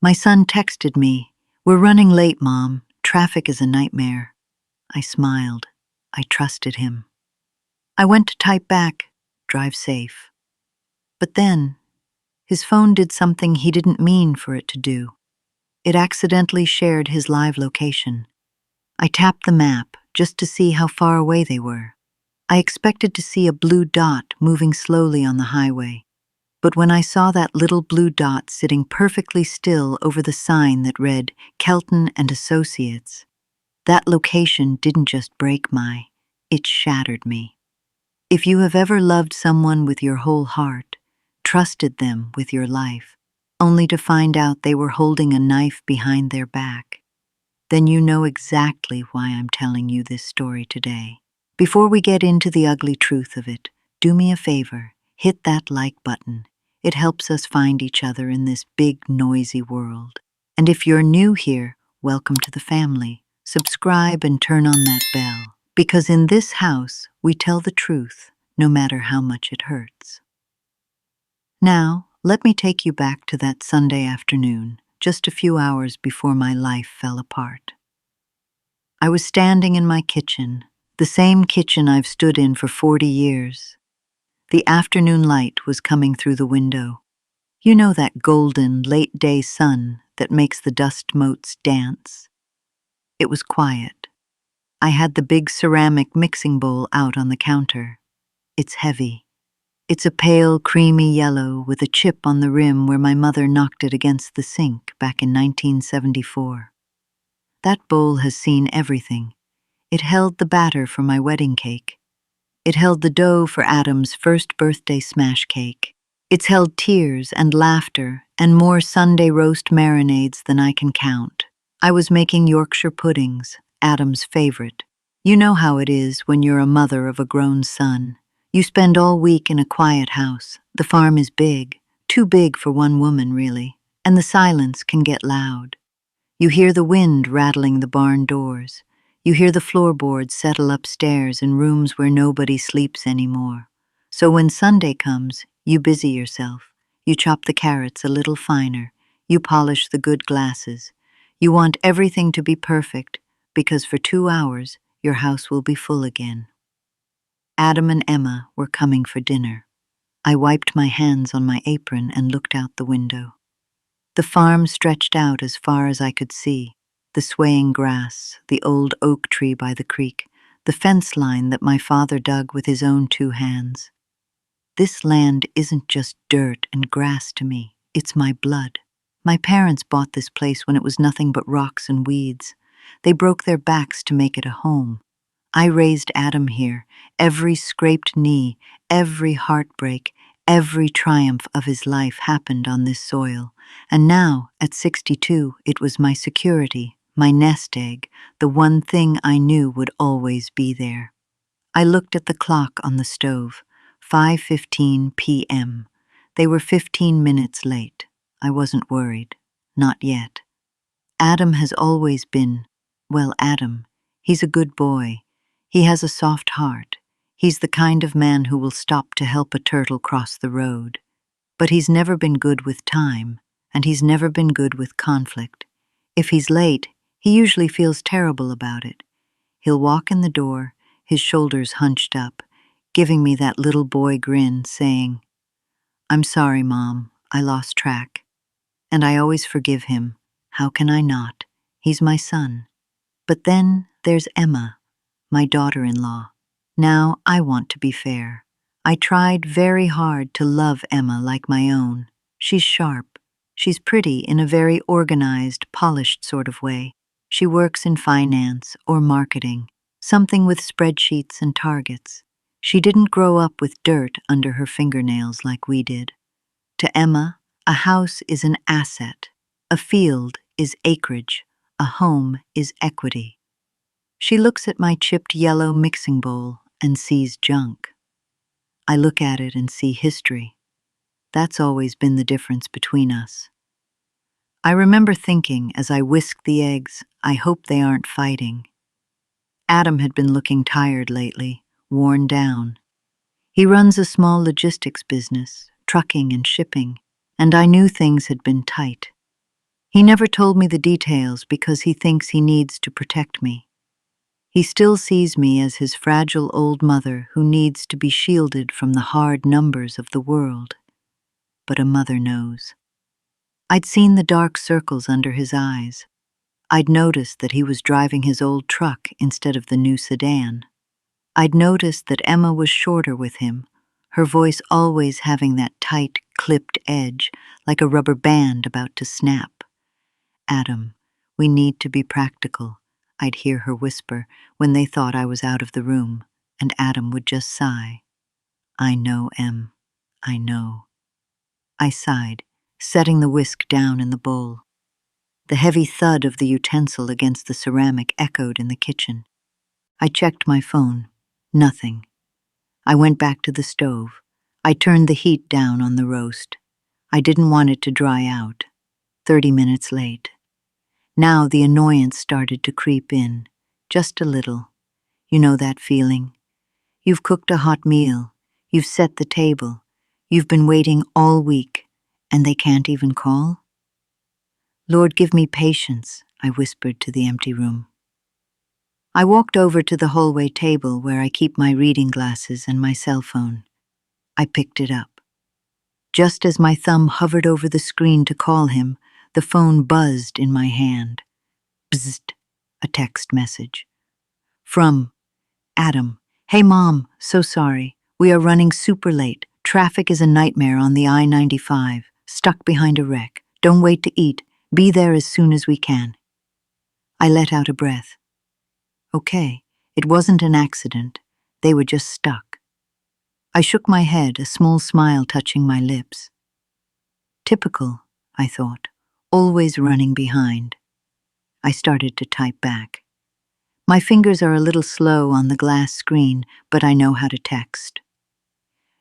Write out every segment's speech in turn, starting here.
My son texted me, "We're running late, Mom. Traffic is a nightmare." I smiled. I trusted him. I went to type back, "Drive safe." But then, his phone did something he didn't mean for it to do. It accidentally shared his live location. I tapped the map just to see how far away they were. I expected to see a blue dot moving slowly on the highway. But when I saw that little blue dot sitting perfectly still over the sign that read Kelton and Associates, that location didn't just break it shattered me. If you have ever loved someone with your whole heart, trusted them with your life, only to find out they were holding a knife behind their back, then you know exactly why I'm telling you this story today. Before we get into the ugly truth of it, do me a favor, hit that like button. It helps us find each other in this big, noisy world. And if you're new here, welcome to the family. Subscribe and turn on that bell, because in this house, we tell the truth, no matter how much it hurts. Now, let me take you back to that Sunday afternoon, just a few hours before my life fell apart. I was standing in my kitchen, the same kitchen I've stood in for 40 years. The afternoon light was coming through the window. You know that golden, late-day sun that makes the dust motes dance? It was quiet. I had the big ceramic mixing bowl out on the counter. It's heavy. It's a pale, creamy yellow with a chip on the rim where my mother knocked it against the sink back in 1974. That bowl has seen everything. It held the batter for my wedding cake. It held the dough for Adam's first birthday smash cake. It's held tears and laughter and more Sunday roast marinades than I can count. I was making Yorkshire puddings, Adam's favorite. You know how it is when you're a mother of a grown son. You spend all week in a quiet house. The farm is big, too big for one woman really, and the silence can get loud. You hear the wind rattling the barn doors. You hear the floorboards settle upstairs in rooms where nobody sleeps anymore. So when Sunday comes, you busy yourself. You chop the carrots a little finer. You polish the good glasses. You want everything to be perfect, because for 2 hours, your house will be full again. Adam and Emma were coming for dinner. I wiped my hands on my apron and looked out the window. The farm stretched out as far as I could see. The swaying grass, the old oak tree by the creek, the fence line that my father dug with his own 2 hands. This land isn't just dirt and grass to me, it's my blood. My parents bought this place when it was nothing but rocks and weeds. They broke their backs to make it a home. I raised Adam here. Every scraped knee, every heartbreak, every triumph of his life happened on this soil. And now, at 62, it was my security, my nest egg, the one thing I knew would always be there. I looked at the clock on the stove, 5:15 p.m. They were 15 minutes late. I wasn't worried. Not yet. Adam has always been, Adam, he's a good boy. He has a soft heart. He's the kind of man who will stop to help a turtle cross the road. But he's never been good with time, and he's never been good with conflict. If he's late, he usually feels terrible about it. He'll walk in the door, his shoulders hunched up, giving me that little boy grin, saying, "I'm sorry, Mom, I lost track." And I always forgive him. How can I not? He's my son. But then there's Emma, my daughter-in-law. Now I want to be fair. I tried very hard to love Emma like my own. She's sharp. She's pretty in a very organized, polished sort of way. She works in finance or marketing, something with spreadsheets and targets. She didn't grow up with dirt under her fingernails like we did. To Emma, a house is an asset. A field is acreage. A home is equity. She looks at my chipped yellow mixing bowl and sees junk. I look at it and see history. That's always been the difference between us. I remember thinking as I whisked the eggs, I hope they aren't fighting. Adam had been looking tired lately, worn down. He runs a small logistics business, trucking and shipping, and I knew things had been tight. He never told me the details because he thinks he needs to protect me. He still sees me as his fragile old mother who needs to be shielded from the hard numbers of the world. But a mother knows. I'd seen the dark circles under his eyes. I'd noticed that he was driving his old truck instead of the new sedan. I'd noticed that Emma was shorter with him, her voice always having that tight, clipped edge, like a rubber band about to snap. "Adam, we need to be practical," I'd hear her whisper when they thought I was out of the room, and Adam would just sigh. "I know, Em, I know." I sighed, setting the whisk down in the bowl. The heavy thud of the utensil against the ceramic echoed in the kitchen. I checked my phone. Nothing. I went back to the stove. I turned the heat down on the roast. I didn't want it to dry out. 30 minutes late. Now the annoyance started to creep in, just a little. You know that feeling? You've cooked a hot meal. You've set the table. You've been waiting all week, and they can't even call? "Lord, give me patience," I whispered to the empty room. I walked over to the hallway table where I keep my reading glasses and my cell phone. I picked it up. Just as my thumb hovered over the screen to call him, the phone buzzed in my hand. Bzzzt, a text message. From Adam. "Hey Mom, so sorry. We are running super late. Traffic is a nightmare on the I-95. Stuck behind a wreck. Don't wait to eat. Be there as soon as we can." I let out a breath. Okay, it wasn't an accident. They were just stuck. I shook my head, a small smile touching my lips. Typical, I thought, always running behind. I started to type back. My fingers are a little slow on the glass screen, but I know how to text.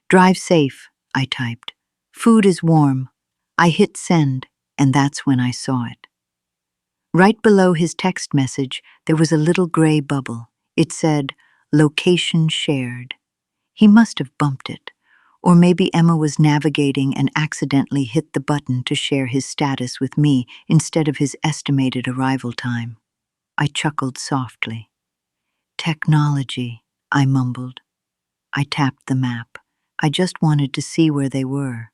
"Drive safe," I typed. "Food is warm." I hit send, and that's when I saw it. Right below his text message, there was a little gray bubble. It said, "Location shared." He must have bumped it, or maybe Emma was navigating and accidentally hit the button to share his status with me instead of his estimated arrival time. I chuckled softly. "Technology," I mumbled. I tapped the map. I just wanted to see where they were.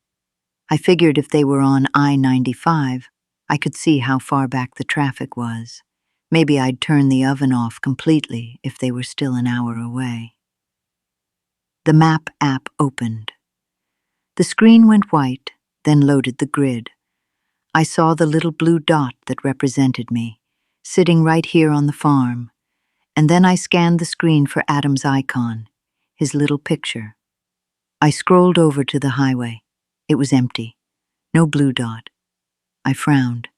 I figured if they were on I-95, I could see how far back the traffic was. Maybe I'd turn the oven off completely if they were still an hour away. The map app opened. The screen went white, then loaded the grid. I saw the little blue dot that represented me, sitting right here on the farm, and then I scanned the screen for Adam's icon, his little picture. I scrolled over to the highway. It was empty. No blue dot. I frowned.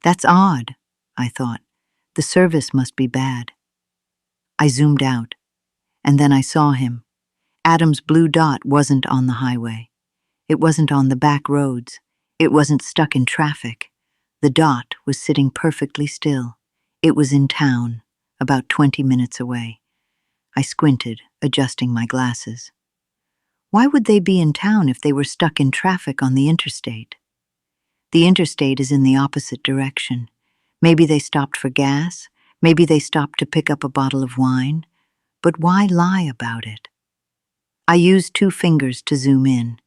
That's odd, I thought. The service must be bad. I zoomed out, and then I saw him. Adam's blue dot wasn't on the highway. It wasn't on the back roads. It wasn't stuck in traffic. The dot was sitting perfectly still. It was in town, about 20 minutes away. I squinted, adjusting my glasses. Why would they be in town if they were stuck in traffic on the interstate? The interstate is in the opposite direction. Maybe they stopped for gas. Maybe they stopped to pick up a bottle of wine. But why lie about it? I used 2 fingers to zoom in.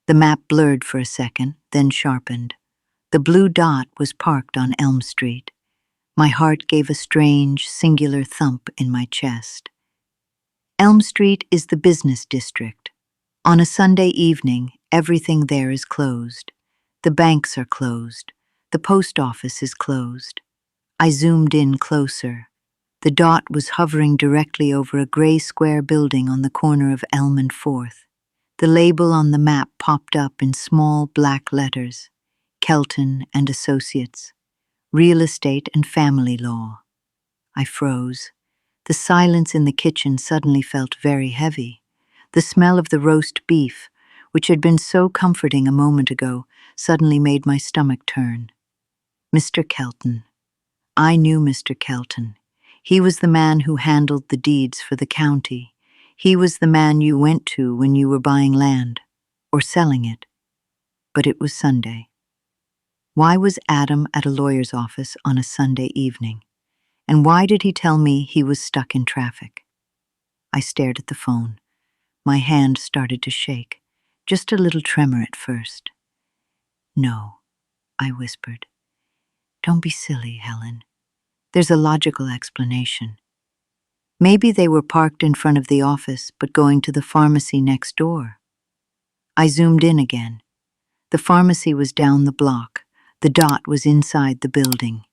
The map blurred for a second, then sharpened. The blue dot was parked on Elm Street. My heart gave a strange, singular thump in my chest. Elm Street is the business district. On a Sunday evening, everything there is closed. The banks are closed. The post office is closed. I zoomed in closer. The dot was hovering directly over a gray square building on the corner of Elm and 4th. The label on the map popped up in small black letters. Kelton and Associates. Real Estate and Family Law. I froze. The silence in the kitchen suddenly felt very heavy. The smell of the roast beef, which had been so comforting a moment ago, suddenly made my stomach turn. Mr. Kelton. I knew Mr. Kelton. He was the man who handled the deeds for the county. He was the man you went to when you were buying land, or selling it. But it was Sunday. Why was Adam at a lawyer's office on a Sunday evening? And why did he tell me he was stuck in traffic? I stared at the phone. My hand started to shake, just a little tremor at first. No, I whispered. Don't be silly, Helen. There's a logical explanation. Maybe they were parked in front of the office, but going to the pharmacy next door. I zoomed in again. The pharmacy was down the block. The dot was inside the building.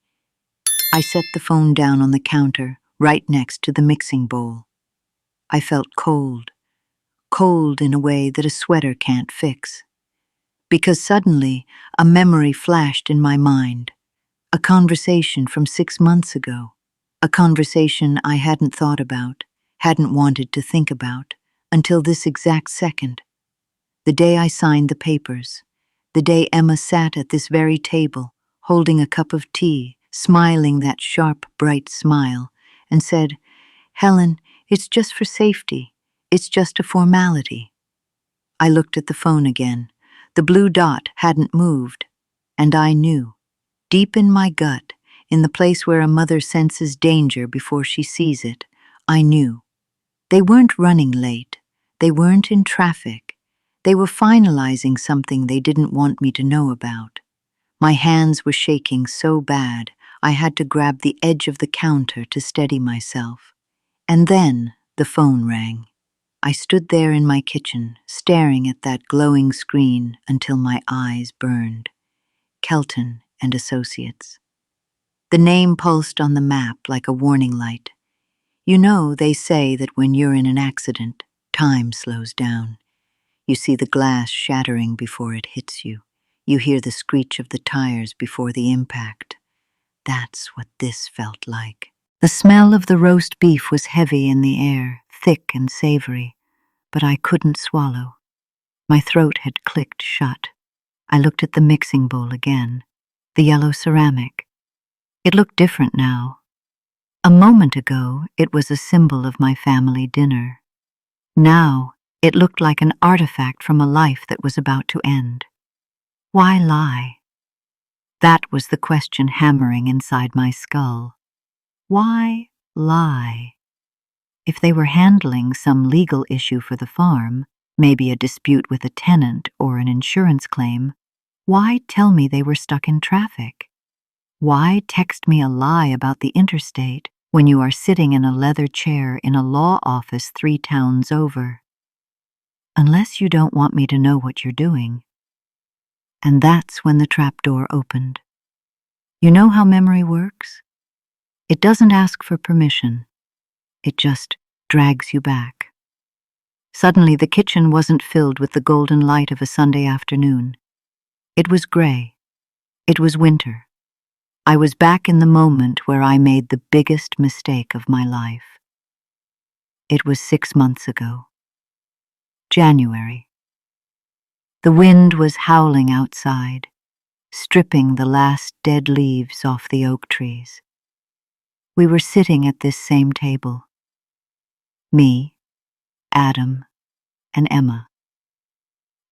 I set the phone down on the counter, right next to the mixing bowl. I felt cold, cold in a way that a sweater can't fix. Because suddenly, a memory flashed in my mind. A conversation from 6 months ago. A conversation I hadn't thought about, hadn't wanted to think about, until this exact second. The day I signed the papers. The day Emma sat at this very table, holding a cup of tea, smiling that sharp, bright smile, and said, Helen, it's just for safety. It's just a formality. I looked at the phone again. The blue dot hadn't moved. And I knew, deep in my gut, in the place where a mother senses danger before she sees it, I knew. They weren't running late. They weren't in traffic. They were finalizing something they didn't want me to know about. My hands were shaking so bad, I had to grab the edge of the counter to steady myself. And then the phone rang. I stood there in my kitchen, staring at that glowing screen until my eyes burned. Kelton and Associates. The name pulsed on the map like a warning light. You know, they say that when you're in an accident, time slows down. You see the glass shattering before it hits you. You hear the screech of the tires before the impact. That's what this felt like. The smell of the roast beef was heavy in the air, thick and savory, but I couldn't swallow. My throat had clicked shut. I looked at the mixing bowl again, the yellow ceramic. It looked different now. A moment ago, it was a symbol of my family dinner. Now, it looked like an artifact from a life that was about to end. Why lie? That was the question hammering inside my skull. Why lie? If they were handling some legal issue for the farm, maybe a dispute with a tenant or an insurance claim, why tell me they were stuck in traffic? Why text me a lie about the interstate when you are sitting in a leather chair in a law office 3 towns over? Unless you don't want me to know what you're doing. And that's when the trapdoor opened. You know how memory works? It doesn't ask for permission. It just drags you back. Suddenly the kitchen wasn't filled with the golden light of a Sunday afternoon. It was gray. It was winter. I was back in the moment where I made the biggest mistake of my life. It was 6 months ago. January. The wind was howling outside, stripping the last dead leaves off the oak trees. We were sitting at this same table. Me, Adam, and Emma.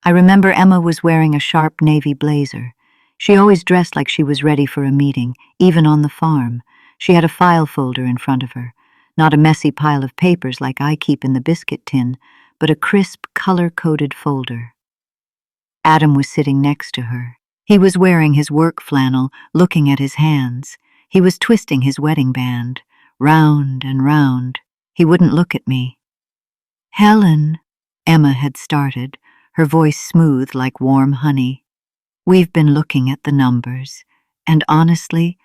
I remember Emma was wearing a sharp navy blazer. She always dressed like she was ready for a meeting, even on the farm. She had a file folder in front of her, not a messy pile of papers like I keep in the biscuit tin, but a crisp, color-coded folder. Adam was sitting next to her. He was wearing his work flannel, looking at his hands. He was twisting his wedding band, round and round. He wouldn't look at me. Helen, Emma had started, her voice smooth like warm honey. We've been looking at the numbers, and honestly,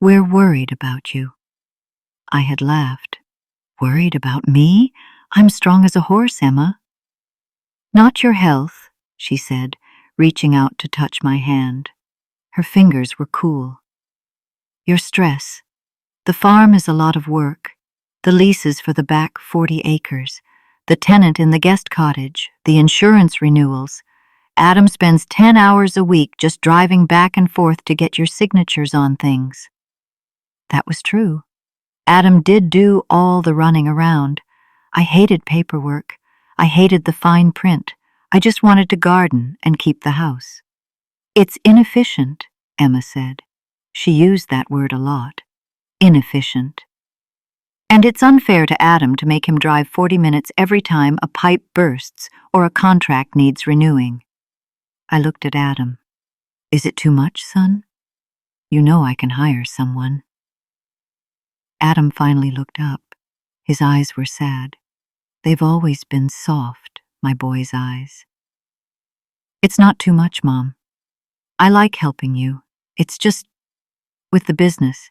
we're worried about you. I had laughed. Worried about me? I'm strong as a horse, Emma. Not your health, she said, reaching out to touch my hand. Her fingers were cool. Your stress. The farm is a lot of work. The leases for the back 40 acres. The tenant in the guest cottage. The insurance renewals. Adam spends 10 hours a week just driving back and forth to get your signatures on things. That was true. Adam did do all the running around. I hated paperwork. I hated the fine print. I just wanted to garden and keep the house. It's inefficient, Emma said. She used that word a lot. Inefficient. And it's unfair to Adam to make him drive 40 minutes every time a pipe bursts or a contract needs renewing. I looked at Adam. Is it too much, son? You know I can hire someone. Adam finally looked up. His eyes were sad. They've always been soft, my boy's eyes. It's not too much, Mom. I like helping you. It's just, with the business,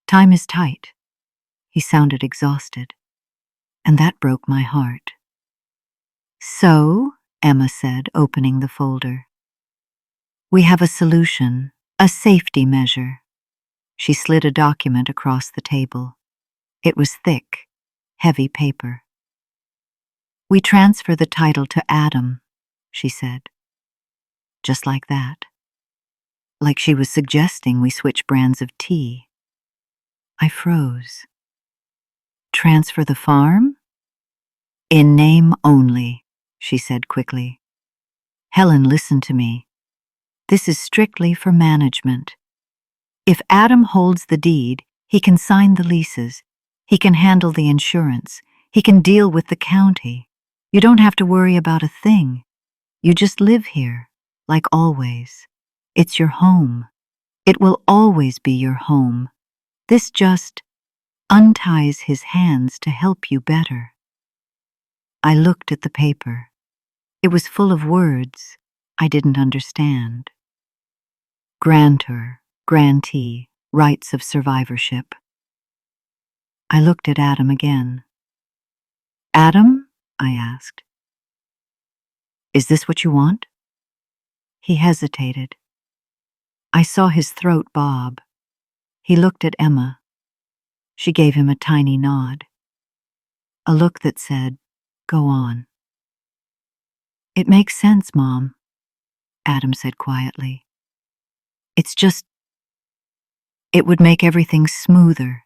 time is tight. He sounded exhausted, and that broke my heart. So, Emma said, opening the folder, we have a solution, a safety measure. She slid a document across the table. It was thick, heavy paper. We transfer the title to Adam, she said. Just like that. Like she was suggesting we switch brands of tea. I froze. Transfer the farm? In name only, she said quickly. Helen, listen to me. This is strictly for management. If Adam holds the deed, he can sign the leases, he can handle the insurance, he can deal with the county. You don't have to worry about a thing. You just live here, like always. It's your home. It will always be your home. This just unties his hands to help you better. I looked at the paper. It was full of words I didn't understand. Grantor, grantee, rights of survivorship. I looked at Adam again. Adam? I asked. Is this what you want? He hesitated. I saw his throat bob. He looked at Emma. She gave him a tiny nod. A look that said, go on. It makes sense, Mom, Adam said quietly. It's just, it would make everything smoother.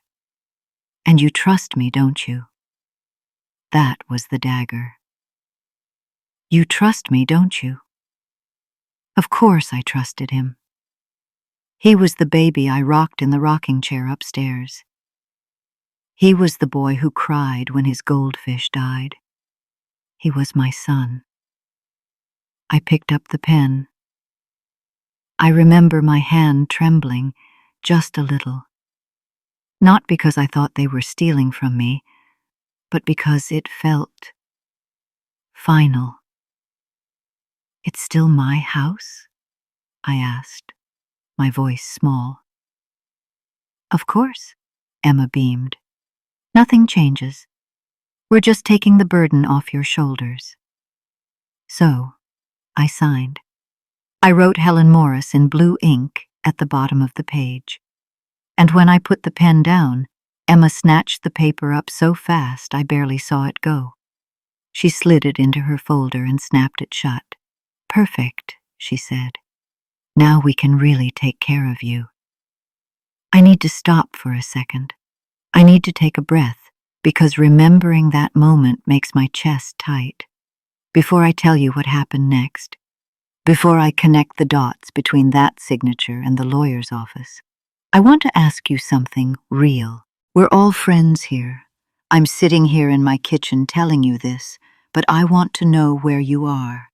And you trust me, don't you? That was the dagger. You trust me, don't you? Of course I trusted him. He was the baby I rocked in the rocking chair upstairs. He was the boy who cried when his goldfish died. He was my son. I picked up the pen. I remember my hand trembling just a little. Not because I thought they were stealing from me, but because it felt final. It's still my house? I asked, my voice small. Of course, Emma beamed. Nothing changes. We're just taking the burden off your shoulders. So, I signed. I wrote Helen Morris in blue ink at the bottom of the page. And when I put the pen down, Emma snatched the paper up so fast I barely saw it go. She slid it into her folder and snapped it shut. Perfect, she said. Now we can really take care of you. I need to stop for a second. I need to take a breath, because remembering that moment makes my chest tight. Before I tell you what happened next, before I connect the dots between that signature and the lawyer's office, I want to ask you something real. We're all friends here. I'm sitting here in my kitchen telling you this, but I want to know where you are.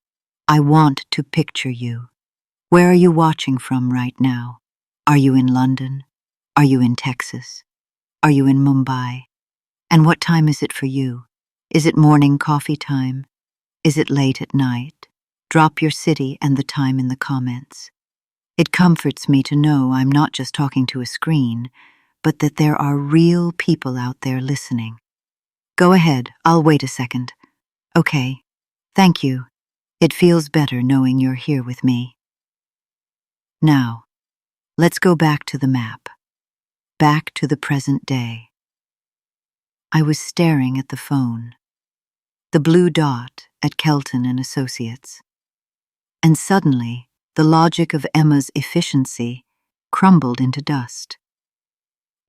I want to picture you. Where are you watching from right now? Are you in London? Are you in Texas? Are you in Mumbai? And what time is it for you? Is it morning coffee time? Is it late at night? Drop your city and the time in the comments. It comforts me to know I'm not just talking to a screen, but that there are real people out there listening. Go ahead, I'll wait a second. Okay, thank you. It feels better knowing you're here with me. Now, let's go back to the map. Back to the present day. I was staring at the phone. The blue dot at Kelton and Associates. And suddenly, the logic of Emma's efficiency crumbled into dust.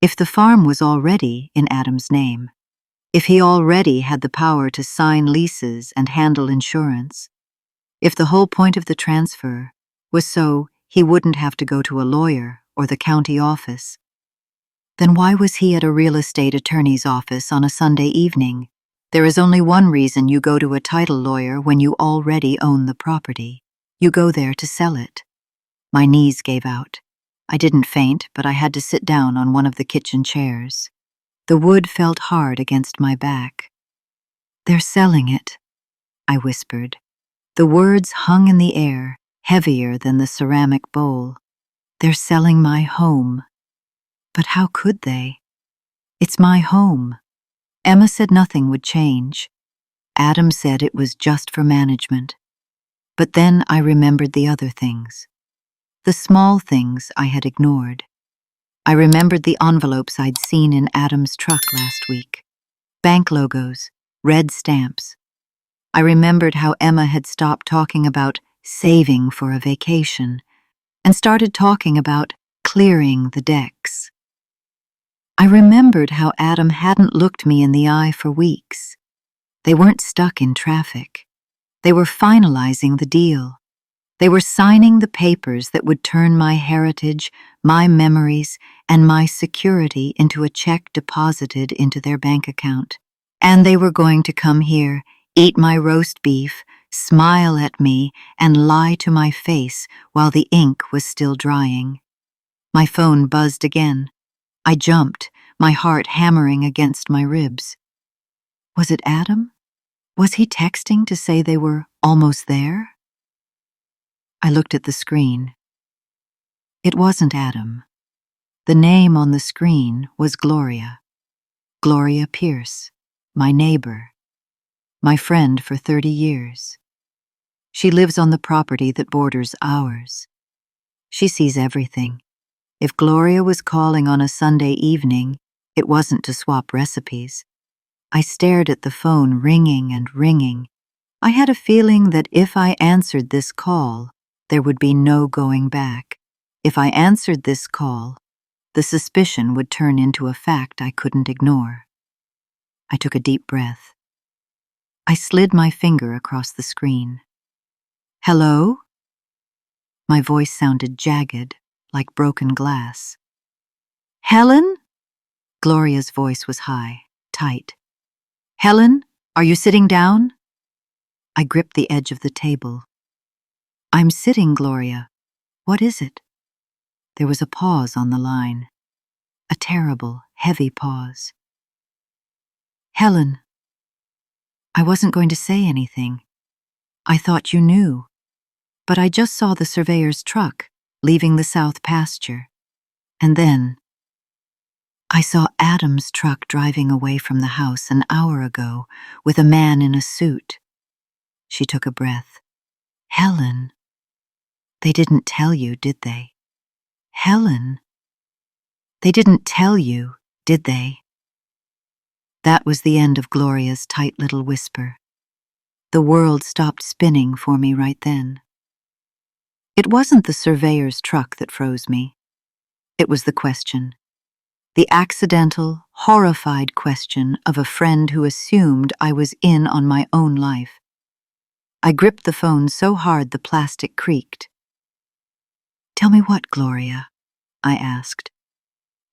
If the farm was already in Adam's name, if he already had the power to sign leases and handle insurance, if the whole point of the transfer was so He wouldn't have to go to a lawyer or the county office. Then why was he at a real estate attorney's office on a Sunday evening? There is only one reason you go to a title lawyer when you already own the property. You go there to sell it. My knees gave out. I didn't faint, but I had to sit down on one of the kitchen chairs. The wood felt hard against my back. "They're selling it," I whispered. The words hung in the air, heavier than the ceramic bowl. "They're selling my home." But how could they? It's my home. Emma said nothing would change. Adam said it was just for management. But then I remembered the other things. The small things I had ignored. I remembered the envelopes I'd seen in Adam's truck last week. Bank logos, red stamps. I remembered how Emma had stopped talking about saving for a vacation and started talking about clearing the decks. I remembered how Adam hadn't looked me in the eye for weeks. They weren't stuck in traffic. They were finalizing the deal. They were signing the papers that would turn my heritage, my memories, and my security into a check deposited into their bank account. And they were going to come here, eat my roast beef, smile at me, and lie to my face while the ink was still drying. My phone buzzed again. I jumped, my heart hammering against my ribs. Was it Adam? Was he texting to say they were almost there? I looked at the screen. It wasn't Adam. The name on the screen was Gloria. Gloria Pierce, my neighbor, my friend for 30 years. She lives on the property that borders ours. She sees everything. If Gloria was calling on a Sunday evening, it wasn't to swap recipes. I stared at the phone ringing and ringing. I had a feeling that if I answered this call, there would be no going back. If I answered this call, the suspicion would turn into a fact I couldn't ignore. I took a deep breath. I slid my finger across the screen. "Hello?" My voice sounded jagged, like broken glass. "Helen?" Gloria's voice was high, tight. "Helen, are you sitting down?" I gripped the edge of the table. "I'm sitting, Gloria. What is it?" There was a pause on the line. A terrible, heavy pause. "Helen." I wasn't going to say anything. I thought you knew. But I just saw the surveyor's truck leaving the south pasture. And then I saw Adam's truck driving away from the house an hour ago with a man in a suit. She took a breath. "Helen. They didn't tell you, did they? Helen. They didn't tell you, did they?" That was the end of Gloria's tight little whisper. The world stopped spinning for me right then. It wasn't the surveyor's truck that froze me. It was the question. The accidental, horrified question of a friend who assumed I was in on my own life. I gripped the phone so hard the plastic creaked. "Tell me what, Gloria?" I asked.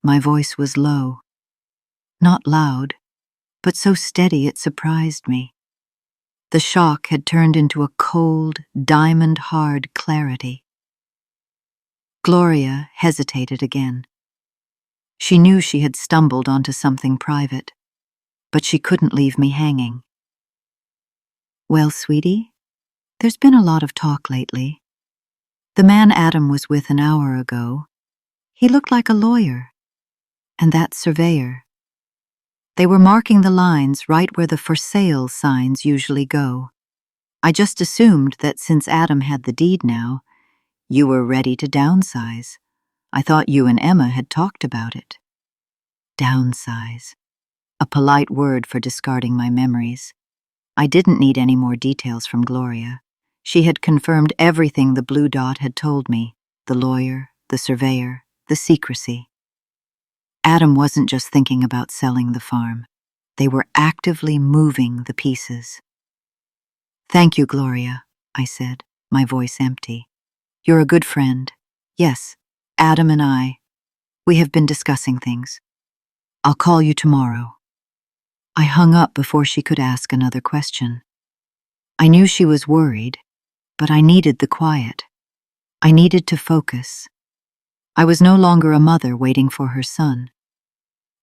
My voice was low. Not loud, but so steady it surprised me. The shock had turned into a cold, diamond-hard clarity. Gloria hesitated again. She knew she had stumbled onto something private, but she couldn't leave me hanging. "Well, sweetie, there's been a lot of talk lately. The man Adam was with an hour ago, he looked like a lawyer. And that surveyor. They were marking the lines right where the for sale signs usually go. I just assumed that since Adam had the deed now, you were ready to downsize. I thought you and Emma had talked about it." Downsize. A polite word for discarding my memories. I didn't need any more details from Gloria. She had confirmed everything the blue dot had told me, the lawyer, the surveyor, the secrecy. Adam wasn't just thinking about selling the farm. They were actively moving the pieces. "Thank you, Gloria," I said, my voice empty. "You're a good friend, Yes, Adam and I. We have been discussing things. I'll call you tomorrow. I hung up before she could ask another question. I knew she was worried, but I needed the quiet. I needed to focus. I was no longer a mother waiting for her son.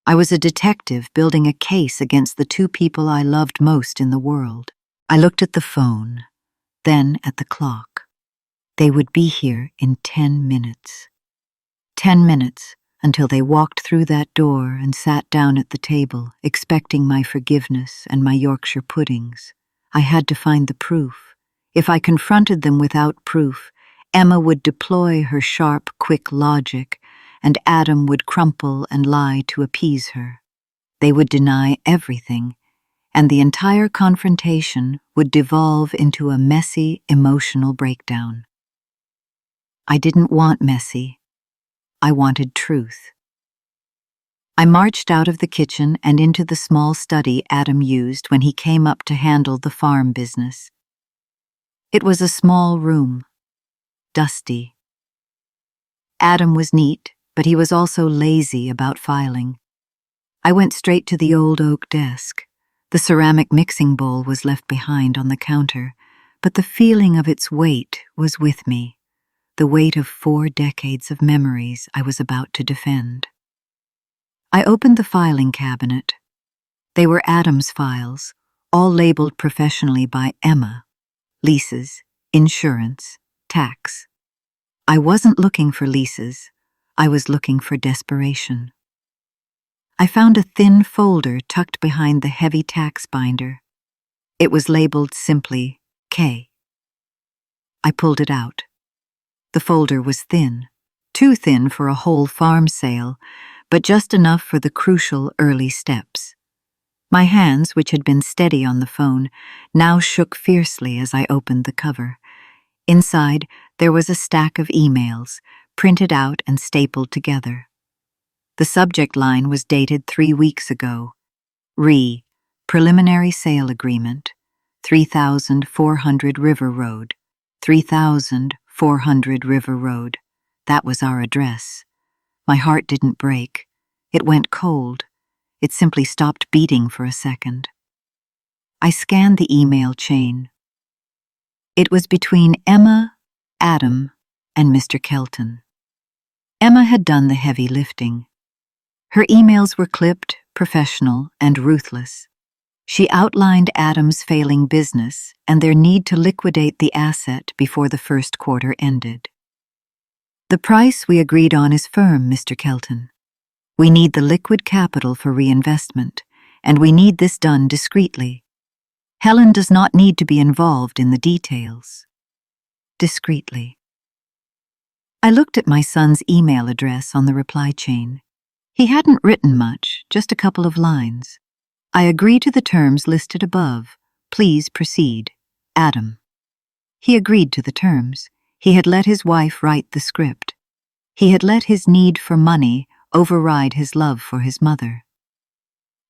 I was a detective building a case against the two people I loved most in the world. I looked at the phone, then at the clock. They would be here in 10 minutes. 10 minutes until they walked through that door and sat down at the table, expecting my forgiveness and my Yorkshire puddings. I had to find the proof. If I confronted them without proof, Emma would deploy her sharp, quick logic, and Adam would crumple and lie to appease her. They would deny everything, and the entire confrontation would devolve into a messy, emotional breakdown. I didn't want messy. I wanted truth. I marched out of the kitchen and into the small study Adam used when he came up to handle the farm business. It was a small room, dusty. Adam was neat, but he was also lazy about filing. I went straight to the old oak desk. The ceramic mixing bowl was left behind on the counter, but the feeling of its weight was with me, the weight of 4 decades of memories I was about to defend. I opened the filing cabinet. They were Adam's files, all labeled professionally by Emma: leases, insurance, tax. I wasn't looking for leases. I was looking for desperation. I found a thin folder tucked behind the heavy tax binder. It was labeled simply K. I pulled it out. The folder was thin, too thin for a whole farm sale, but just enough for the crucial early steps. My hands, which had been steady on the phone, now shook fiercely as I opened the cover. Inside, there was a stack of emails, printed out and stapled together. The subject line was dated 3 weeks ago. Preliminary Sale Agreement, 3,400 River Road, 3,400 River Road. That was our address. My heart didn't break. It went cold. It simply stopped beating for a second. I scanned the email chain. It was between Emma, Adam, and Mr. Kelton. Emma had done the heavy lifting. Her emails were clipped, professional, and ruthless. She outlined Adam's failing business and their need to liquidate the asset before the first quarter ended. The price we agreed on is firm, Mr. Kelton. We need the liquid capital for reinvestment, and we need this done discreetly. Helen does not need to be involved in the details. Discreetly. I looked at my son's email address on the reply chain. He hadn't written much, just a couple of lines. I agree to the terms listed above. Please proceed. Adam. He agreed to the terms. He had let his wife write the script. He had let his need for money override his love for his mother.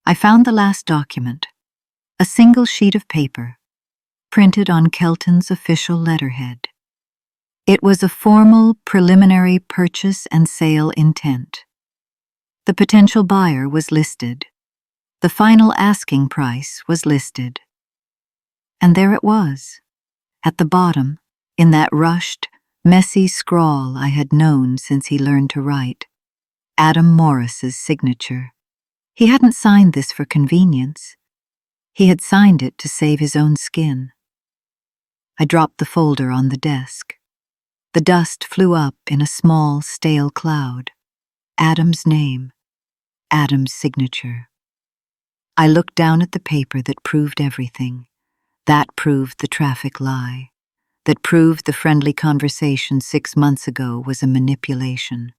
I found the last document, a single sheet of paper, printed on Kelton's official letterhead. It was a formal preliminary purchase and sale intent. The potential buyer was listed. The final asking price was listed. And there it was, at the bottom, in that rushed, messy scrawl I had known since he learned to write. Adam Morris's signature. He hadn't signed this for convenience. He had signed it to save his own skin. I dropped the folder on the desk. The dust flew up in a small, stale cloud. Adam's name. Adam's signature. I looked down at the paper that proved everything. That proved the traffic lie. That proved the friendly conversation 6 months ago was a manipulation.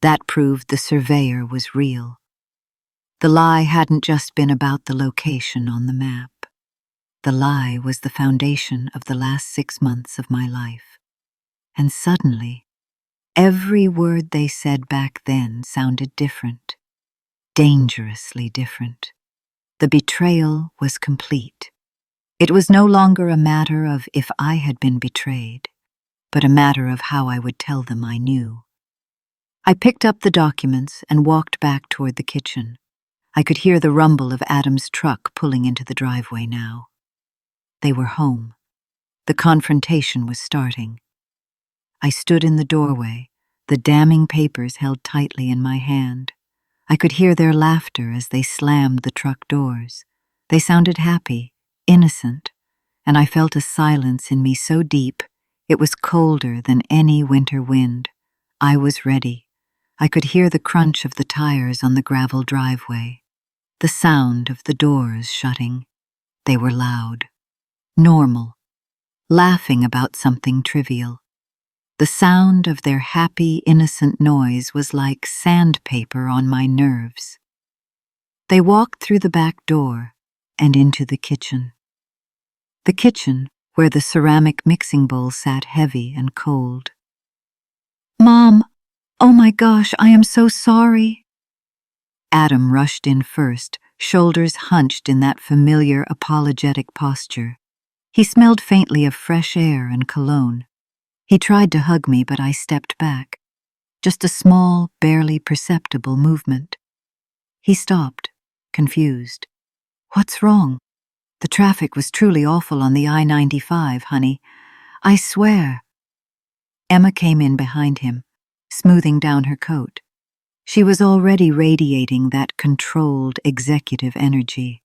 That proved the surveyor was real. The lie hadn't just been about the location on the map. The lie was the foundation of the last 6 months of my life. And suddenly, every word they said back then sounded different. Dangerously different. The betrayal was complete. It was no longer a matter of if I had been betrayed, but a matter of how I would tell them I knew. I picked up the documents and walked back toward the kitchen. I could hear the rumble of Adam's truck pulling into the driveway now. They were home. The confrontation was starting. I stood in the doorway, the damning papers held tightly in my hand. I could hear their laughter as they slammed the truck doors. They sounded happy, innocent, and I felt a silence in me so deep it was colder than any winter wind. I was ready. I could hear the crunch of the tires on the gravel driveway, the sound of the doors shutting. They were loud, normal, laughing about something trivial. The sound of their happy, innocent noise was like sandpaper on my nerves. They walked through the back door and into the kitchen. The kitchen, where the ceramic mixing bowl sat heavy and cold. "Mom, oh my gosh, I am so sorry." Adam rushed in first, shoulders hunched in that familiar apologetic posture. He smelled faintly of fresh air and cologne. He tried to hug me, but I stepped back. Just a small, barely perceptible movement. He stopped, confused. "What's wrong?" "The traffic was truly awful on the I-95, honey. I swear." Emma came in behind him, smoothing down her coat. She was already radiating that controlled, executive energy.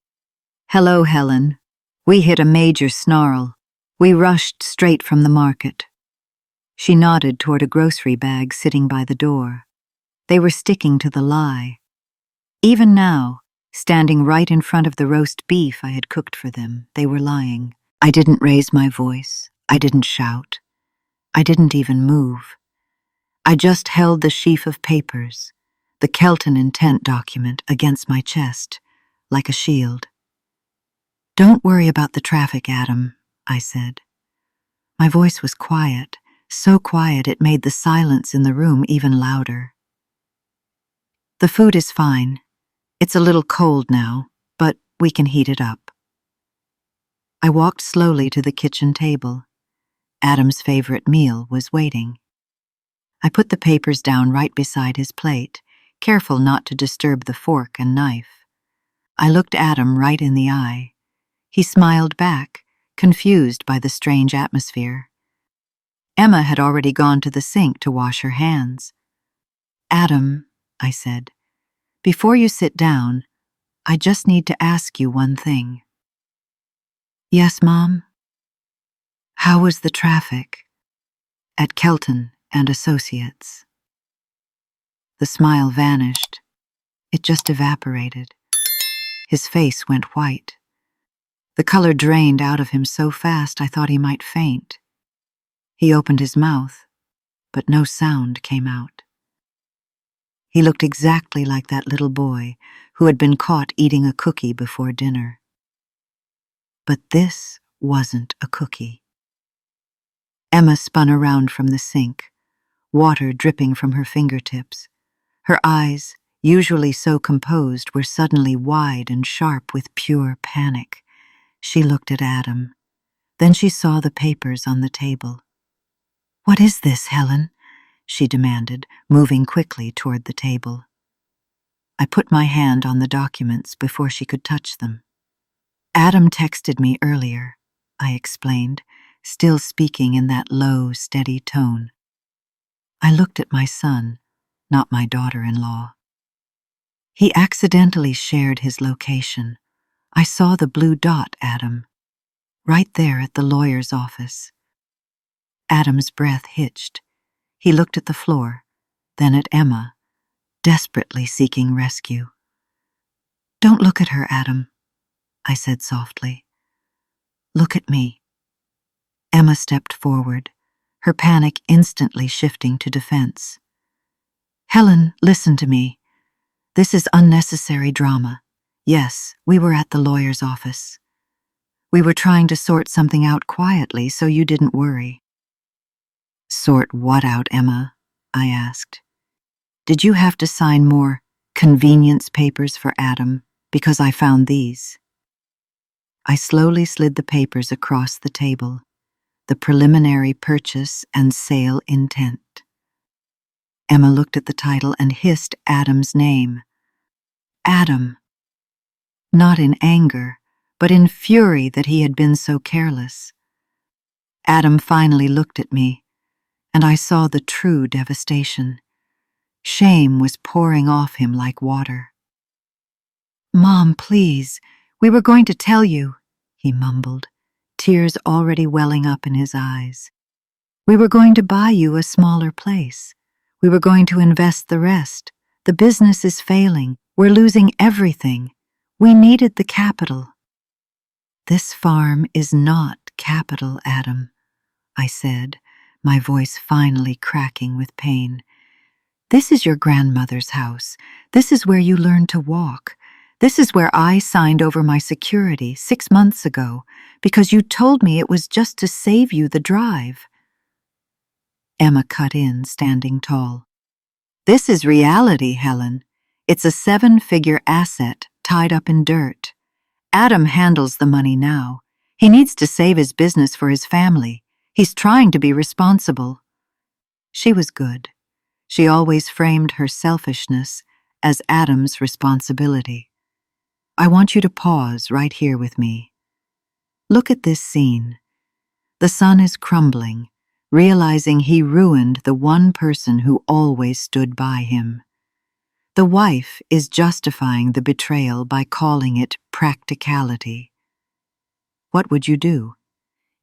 "Hello, Helen. We hit a major snarl. We rushed straight from the market." She nodded toward a grocery bag sitting by the door. They were sticking to the lie. Even now, standing right in front of the roast beef I had cooked for them, they were lying. I didn't raise my voice. I didn't shout. I didn't even move. I just held the sheaf of papers, the Kelton intent document, against my chest, like a shield. "Don't worry about the traffic, Adam," I said. My voice was quiet, so quiet it made the silence in the room even louder. "The food is fine. It's a little cold now, but we can heat it up." I walked slowly to the kitchen table. Adam's favorite meal was waiting. I put the papers down right beside his plate, careful not to disturb the fork and knife. I looked Adam right in the eye. He smiled back, confused by the strange atmosphere. Emma had already gone to the sink to wash her hands. "Adam," I said, "before you sit down, I just need to ask you one thing." "Yes, Mom?" "How was the traffic at Kelton and Associates?" The smile vanished. It just evaporated. His face went white. The color drained out of him so fast I thought he might faint. He opened his mouth, but no sound came out. He looked exactly like that little boy who had been caught eating a cookie before dinner. But this wasn't a cookie. Emma spun around from the sink, water dripping from her fingertips. Her eyes, usually so composed, were suddenly wide and sharp with pure panic. She looked at Adam. Then she saw the papers on the table. "What is this, Helen?" she demanded, moving quickly toward the table. I put my hand on the documents before she could touch them. "Adam texted me earlier," I explained, still speaking in that low, steady tone. I looked at my son, not my daughter-in-law. "He accidentally shared his location. I saw the blue dot, Adam, right there at the lawyer's office." Adam's breath hitched. He looked at the floor, then at Emma, desperately seeking rescue. "Don't look at her, Adam," I said softly. "Look at me." Emma stepped forward, her panic instantly shifting to defense. "Helen, listen to me. This is unnecessary drama. Yes, we were at the lawyer's office. We were trying to sort something out quietly so you didn't worry." "Sort what out, Emma?" I asked. "Did you have to sign more convenience papers for Adam because I found these?" I slowly slid the papers across the table, the preliminary purchase and sale intent. Emma looked at the title and hissed Adam's name. Adam. Not in anger, but in fury that he had been so careless. Adam finally looked at me, and I saw the true devastation. Shame was pouring off him like water. "Mom, please, we were going to tell you," he mumbled, tears already welling up in his eyes. "We were going to buy you a smaller place. We were going to invest the rest. The business is failing. We're losing everything. We needed the capital." "This farm is not capital, Adam," I said, my voice finally cracking with pain. "This is your grandmother's house. This is where you learned to walk. This is where I signed over my security 6 months ago because you told me it was just to save you the drive." Emma cut in, standing tall. "This is reality, Helen. It's a 7-figure asset tied up in dirt. Adam handles the money now. He needs to save his business for his family. He's trying to be responsible." She was good. She always framed her selfishness as Adam's responsibility. "I want you to pause right here with me. Look at this scene. The sun is crumbling, realizing he ruined the one person who always stood by him. The wife is justifying the betrayal by calling it practicality. What would you do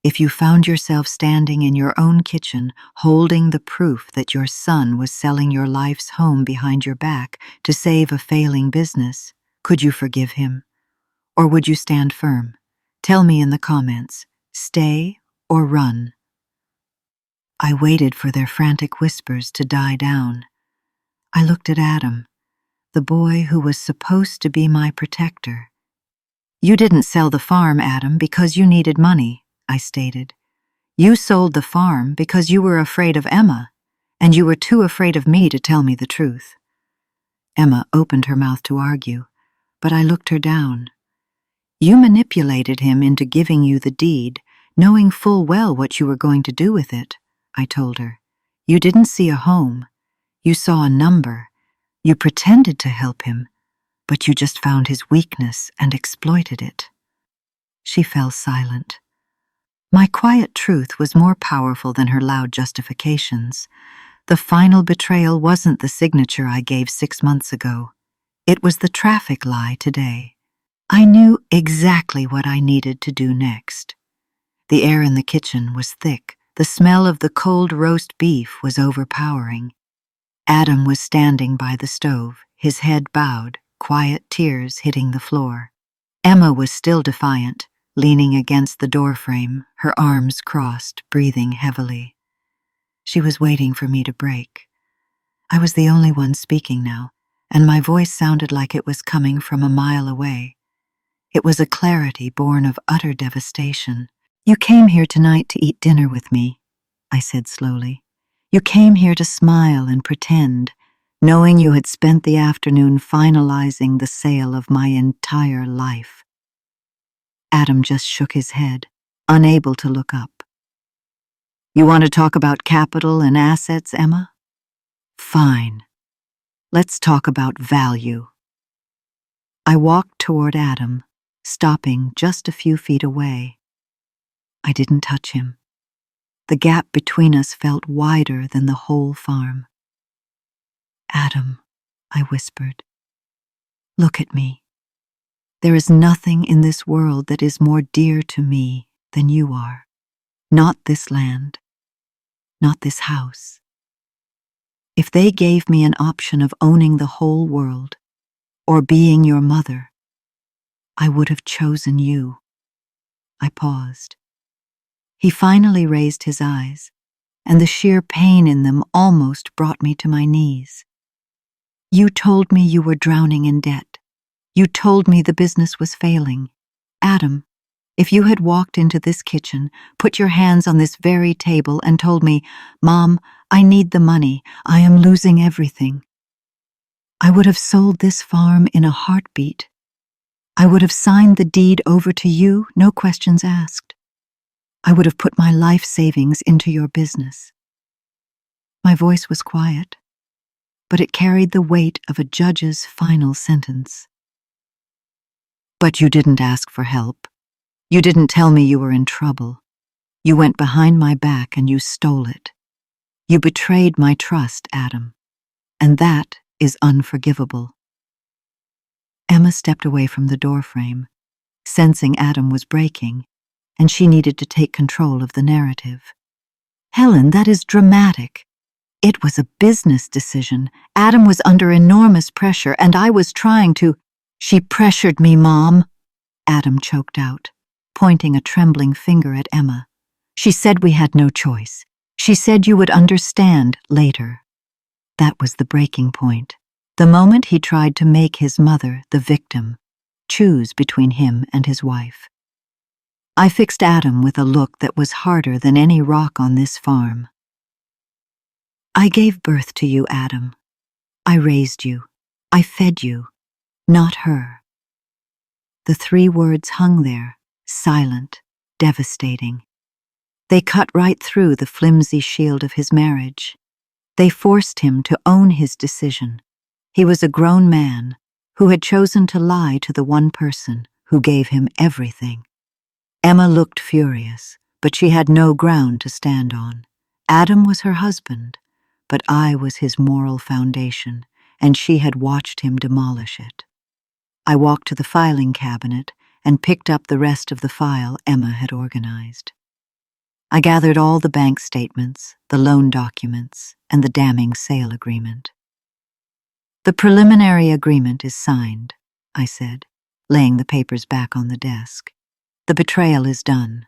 if you found yourself standing in your own kitchen holding the proof that your son was selling your life's home behind your back to save a failing business? Could you forgive him? Or would you stand firm? Tell me in the comments. Stay or run?" I waited for their frantic whispers to die down. I looked at Adam, the boy who was supposed to be my protector. "You didn't sell the farm, Adam, because you needed money," I stated. "You sold the farm because you were afraid of Emma, and you were too afraid of me to tell me the truth." Emma opened her mouth to argue, but I looked her down. "You manipulated him into giving you the deed, knowing full well what you were going to do with it," I told her. "You didn't see a home. You saw a number. You pretended to help him, but you just found his weakness and exploited it." She fell silent. My quiet truth was more powerful than her loud justifications. The final betrayal wasn't the signature I gave 6 months ago. It was the traffic lie today. I knew exactly what I needed to do next. The air in the kitchen was thick. The smell of the cold roast beef was overpowering. Adam was standing by the stove, his head bowed, quiet tears hitting the floor. Emma was still defiant, leaning against the doorframe, her arms crossed, breathing heavily. She was waiting for me to break. I was the only one speaking now, and my voice sounded like it was coming from a mile away. It was a clarity born of utter devastation. "You came here tonight to eat dinner with me," I said slowly. "You came here to smile and pretend, knowing you had spent the afternoon finalizing the sale of my entire life." Adam just shook his head, unable to look up. "You want to talk about capital and assets, Emma? Fine. Let's talk about value." I walked toward Adam, stopping just a few feet away. I didn't touch him. The gap between us felt wider than the whole farm. "Adam," I whispered, "look at me. There is nothing in this world that is more dear to me than you are. Not this land, not this house. If they gave me an option of owning the whole world or being your mother, I would have chosen you." I paused. He finally raised his eyes, and the sheer pain in them almost brought me to my knees. "You told me you were drowning in debt. You told me the business was failing. Adam, if you had walked into this kitchen, put your hands on this very table and told me, 'Mom, I need the money. I am losing everything,' I would have sold this farm in a heartbeat. I would have signed the deed over to you, no questions asked. I would have put my life savings into your business." My voice was quiet, but it carried the weight of a judge's final sentence. But you didn't ask for help. You didn't tell me you were in trouble. You went behind my back and you stole it. You betrayed my trust, Adam, and that is unforgivable. Emma stepped away from the doorframe, sensing Adam was breaking, and she needed to take control of the narrative. Helen, that is dramatic. It was a business decision. Adam was under enormous pressure, and I was trying to— She pressured me, Mom, Adam choked out, pointing a trembling finger at Emma. She said we had no choice. She said you would understand later. That was the breaking point. The moment he tried to make his mother the victim, choose between him and his wife. I fixed Adam with a look that was harder than any rock on this farm. I gave birth to you, Adam. I raised you. I fed you, not her. The 3 words hung there, silent, devastating. They cut right through the flimsy shield of his marriage. They forced him to own his decision. He was a grown man who had chosen to lie to the one person who gave him everything. Emma looked furious, but she had no ground to stand on. Adam was her husband, but I was his moral foundation, and she had watched him demolish it. I walked to the filing cabinet and picked up the rest of the file Emma had organized. I gathered all the bank statements, the loan documents, and the damning sale agreement. The preliminary agreement is signed, I said, laying the papers back on the desk. The betrayal is done.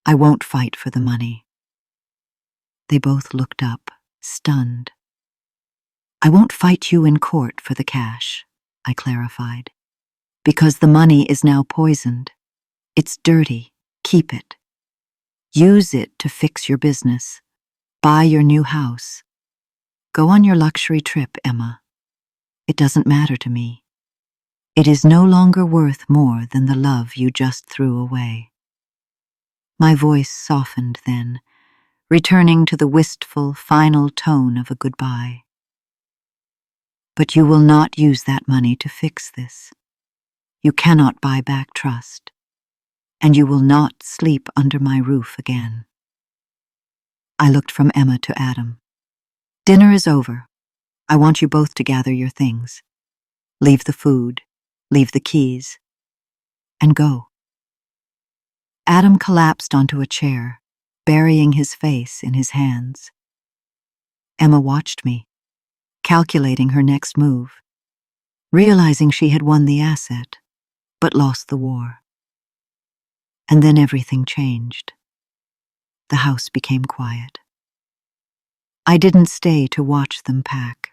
I won't fight for the money. They both looked up, stunned. I won't fight you in court for the cash, I clarified, because the money is now poisoned. It's dirty. Keep it. Use it to fix your business. Buy your new house. Go on your luxury trip, Emma. It doesn't matter to me. It is no longer worth more than the love you just threw away. My voice softened then, returning to the wistful, final tone of a goodbye. But you will not use that money to fix this. You cannot buy back trust, and you will not sleep under my roof again. I looked from Emma to Adam. Dinner is over. I want you both to gather your things. Leave the food, leave the keys, and go. Adam collapsed onto a chair, burying his face in his hands. Emma watched me, calculating her next move, realizing she had won the asset, but lost the war. And then everything changed. The house became quiet. I didn't stay to watch them pack.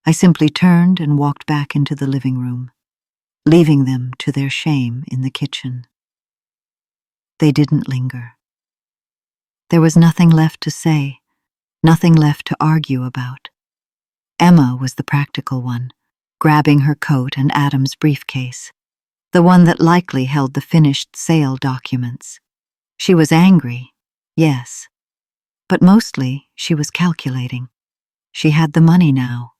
I simply turned and walked back into the living room, leaving them to their shame in the kitchen. They didn't linger. There was nothing left to say, nothing left to argue about. Emma was the practical one, grabbing her coat and Adam's briefcase, the one that likely held the finished sale documents. She was angry, yes, but mostly she was calculating. She had the money now.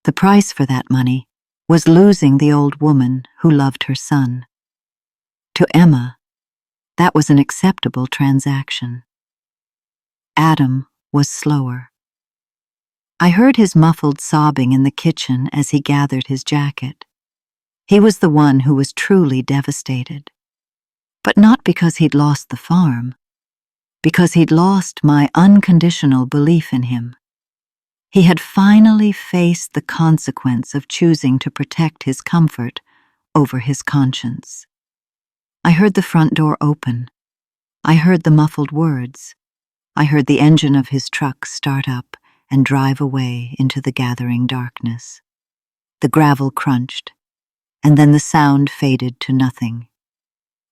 The price for that money was losing the old woman who loved her son. To Emma, that was an acceptable transaction. Adam was slower. I heard his muffled sobbing in the kitchen as he gathered his jacket. He was the one who was truly devastated. But not because he'd lost the farm, because he'd lost my unconditional belief in him. He had finally faced the consequence of choosing to protect his comfort over his conscience. I heard the front door open. I heard the muffled words. I heard the engine of his truck start up and drive away into the gathering darkness. The gravel crunched, and then the sound faded to nothing.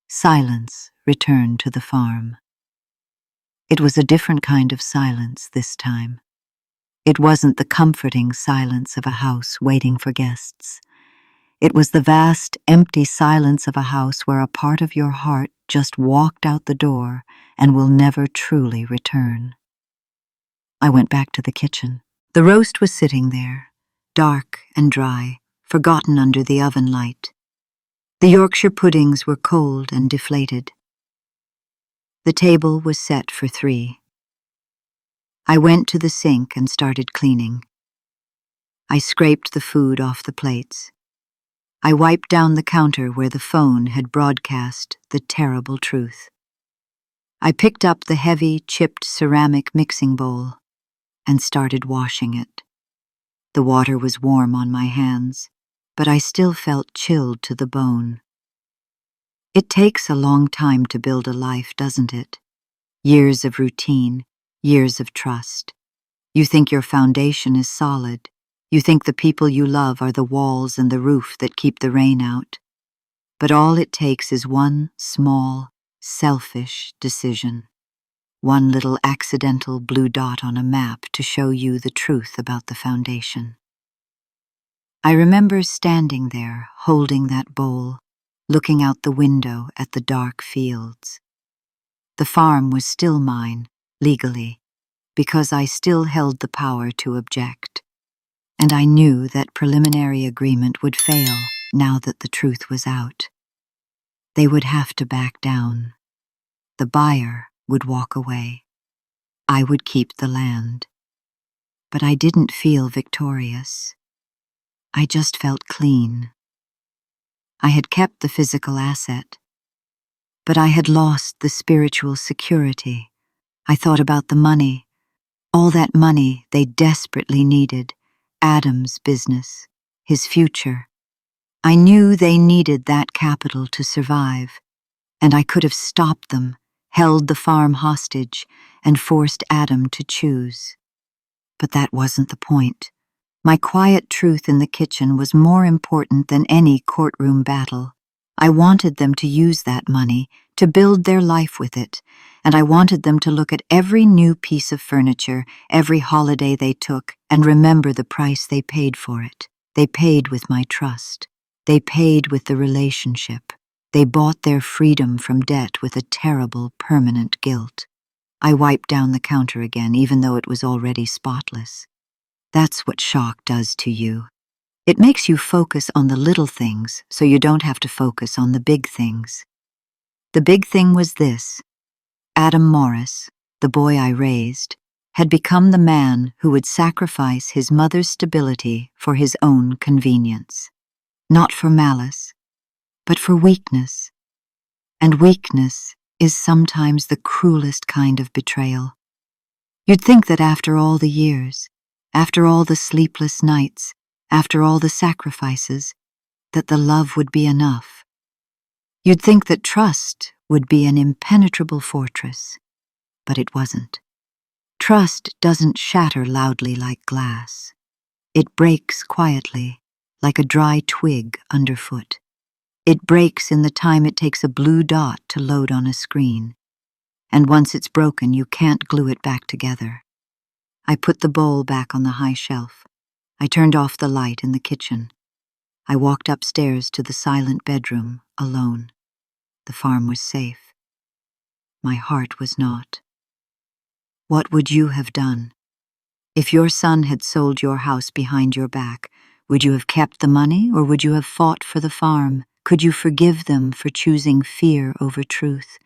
Silence returned to the farm. It was a different kind of silence this time. It wasn't the comforting silence of a house waiting for guests. It was the vast, empty silence of a house where a part of your heart just walked out the door and will never truly return. I went back to the kitchen. The roast was sitting there, dark and dry, forgotten under the oven light. The Yorkshire puddings were cold and deflated. The table was set for 3. I went to the sink and started cleaning. I scraped the food off the plates. I wiped down the counter where the phone had broadcast the terrible truth. I picked up the heavy, chipped ceramic mixing bowl and started washing it. The water was warm on my hands, but I still felt chilled to the bone. It takes a long time to build a life, doesn't it? Years of routine, years of trust. You think your foundation is solid. You think the people you love are the walls and the roof that keep the rain out. But all it takes is one small, selfish decision. One little accidental blue dot on a map to show you the truth about the foundation. I remember standing there, holding that bowl, looking out the window at the dark fields. The farm was still mine, legally, because I still held the power to object. And I knew that preliminary agreement would fail now that the truth was out. They would have to back down. The buyer would walk away. I would keep the land. But I didn't feel victorious. I just felt clean. I had kept the physical asset, but I had lost the spiritual security. I thought about the money, all that money they desperately needed, Adam's business, his future. I knew they needed that capital to survive, and I could have stopped them, held the farm hostage, and forced Adam to choose. But that wasn't the point. My quiet truth in the kitchen was more important than any courtroom battle. I wanted them to use that money, to build their life with it, and I wanted them to look at every new piece of furniture, every holiday they took, and remember the price they paid for it. They paid with my trust. They paid with the relationship. They bought their freedom from debt with a terrible, permanent guilt. I wiped down the counter again, even though it was already spotless. That's what shock does to you. It makes you focus on the little things so you don't have to focus on the big things. The big thing was this. Adam Morris, the boy I raised, had become the man who would sacrifice his mother's stability for his own convenience. Not for malice, but for weakness. And weakness is sometimes the cruelest kind of betrayal. You'd think that after all the years, after all the sleepless nights, after all the sacrifices, that the love would be enough. You'd think that trust would be an impenetrable fortress, but it wasn't. Trust doesn't shatter loudly like glass. It breaks quietly, like a dry twig underfoot. It breaks in the time it takes a blue dot to load on a screen. And once it's broken, you can't glue it back together. I put the bowl back on the high shelf. I turned off the light in the kitchen. I walked upstairs to the silent bedroom, alone. The farm was safe. My heart was not. What would you have done? If your son had sold your house behind your back, would you have kept the money or would you have fought for the farm? Could you forgive them for choosing fear over truth?